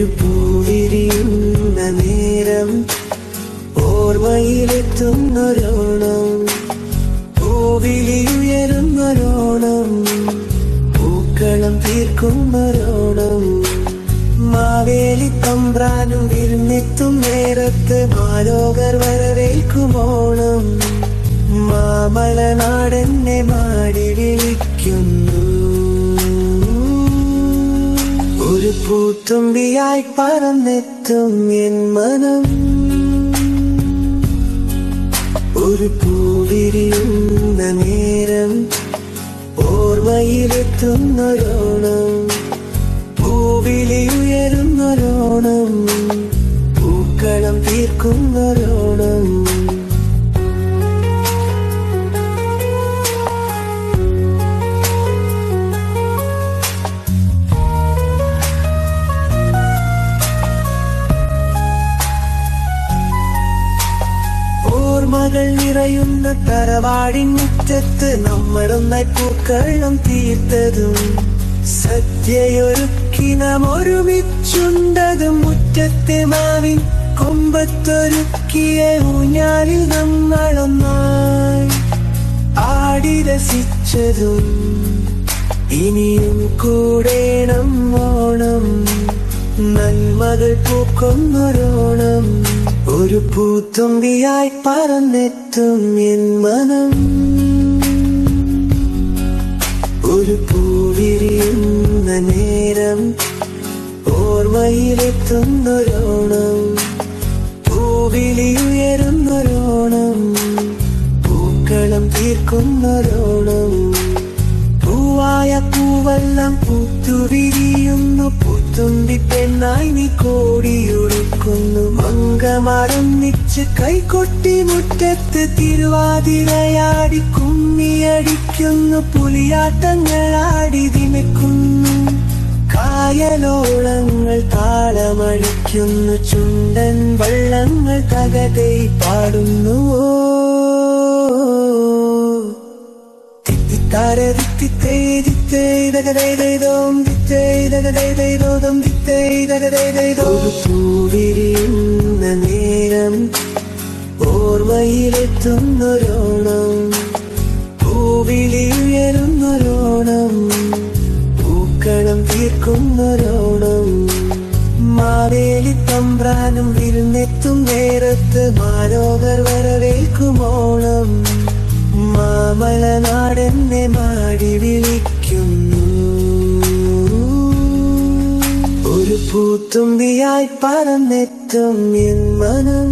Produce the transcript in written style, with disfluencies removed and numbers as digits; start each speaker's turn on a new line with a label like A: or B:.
A: ഒരു പൂവിരിയുന്ന നേരം ഓർമ്മയിലെത്തുന്നൊരോണം, പൂവിലിയുയരുന്നൊരോണം, പൂക്കളം തീർക്കുന്നൊരോണം. മാവേലി തമ്പ്രാനും വിരുന്നെത്തും നേരത്ത് മാലോകർ വരവേൽക്കുമോണം. മാമലനാടെന്നെ മാടി വിളിക്കുന്നു. ഒരു പൂത്തുമ്പിയായി പറന്നെത്തും എൻ മനം, ഒരു പൂവിരിയുന്ന നേരം ഓർമ്മയിലെത്തുന്നൊരോണം, പൂവിലിയുയരുന്നൊരോണം, പൂക്കളം തീർക്കുന്നൊരോണം. ഓർമ്മകൾ നിറയുന്ന തറവാടിൻ മുറ്റത്ത് നമ്മളൊന്നായി പൂക്കളം തീർത്തതും, സദ്യയൊരുക്കി നാം ഒരുമിച്ചുണ്ടതും, മുറ്റത്തെ മാവിൻ കൊമ്പത്തൊരുക്കിയ ഊഞ്ഞാലിൽ നമ്മളൊന്നായി ആടി രസിച്ചതും, ഇനിയും കൂടേണം ഓണം, നന്മകൾ പൂക്കുന്നൊരോണം. ഒരു പൂത്തുമ്പിയായി പറന്നെത്തും എൻ മനം, ഒരു പൂവിരിയുന്ന നേരം ഓർമ്മയിലെത്തുന്നൊരോണം, പൂവിലിയുയരുന്നൊരോണം, പൂക്കളം തീർക്കുന്നൊരോണം. പൂവായ പൂവെല്ലാം പൂത്തുവിരിയുന്നു, പൂത്തുമ്പി പെണ്ണായി നീ കോടിയൊടുക്കുന്നു. മംഗമാരൊന്നിച്ച് കൈകൊട്ടി മുറ്റത്ത് തിരുവാതിരയാടി കുമ്മിയടിക്കുന്നു, പുലിയാട്ടങ്ങളാടി ദിമിക്കുന്നു. കായലോളങ്ങൾ താളമടിക്കുന്നു, ചുണ്ടൻ വള്ളങ്ങൾ തകതൈ പാടുന്നു. ഒരു പൂവിരിയുന്ന നേരം ഓർമ്മയിലെത്തുന്നൊരോണം, പൂവിലിയുയരുന്നൊരോണം, പൂക്കളം തീർക്കുന്നൊരോണം. മാവേലി തമ്പ്രാനും വിരുന്നെത്തും നേരത്ത് മാലോകർ വരവേൽക്കുമോണം. മാമലനാടെന്നെ മാടി വിളിക്കുന്നു. ഒരു പൂത്തുമ്പിയായി പറന്നെത്തും എൻ മനം.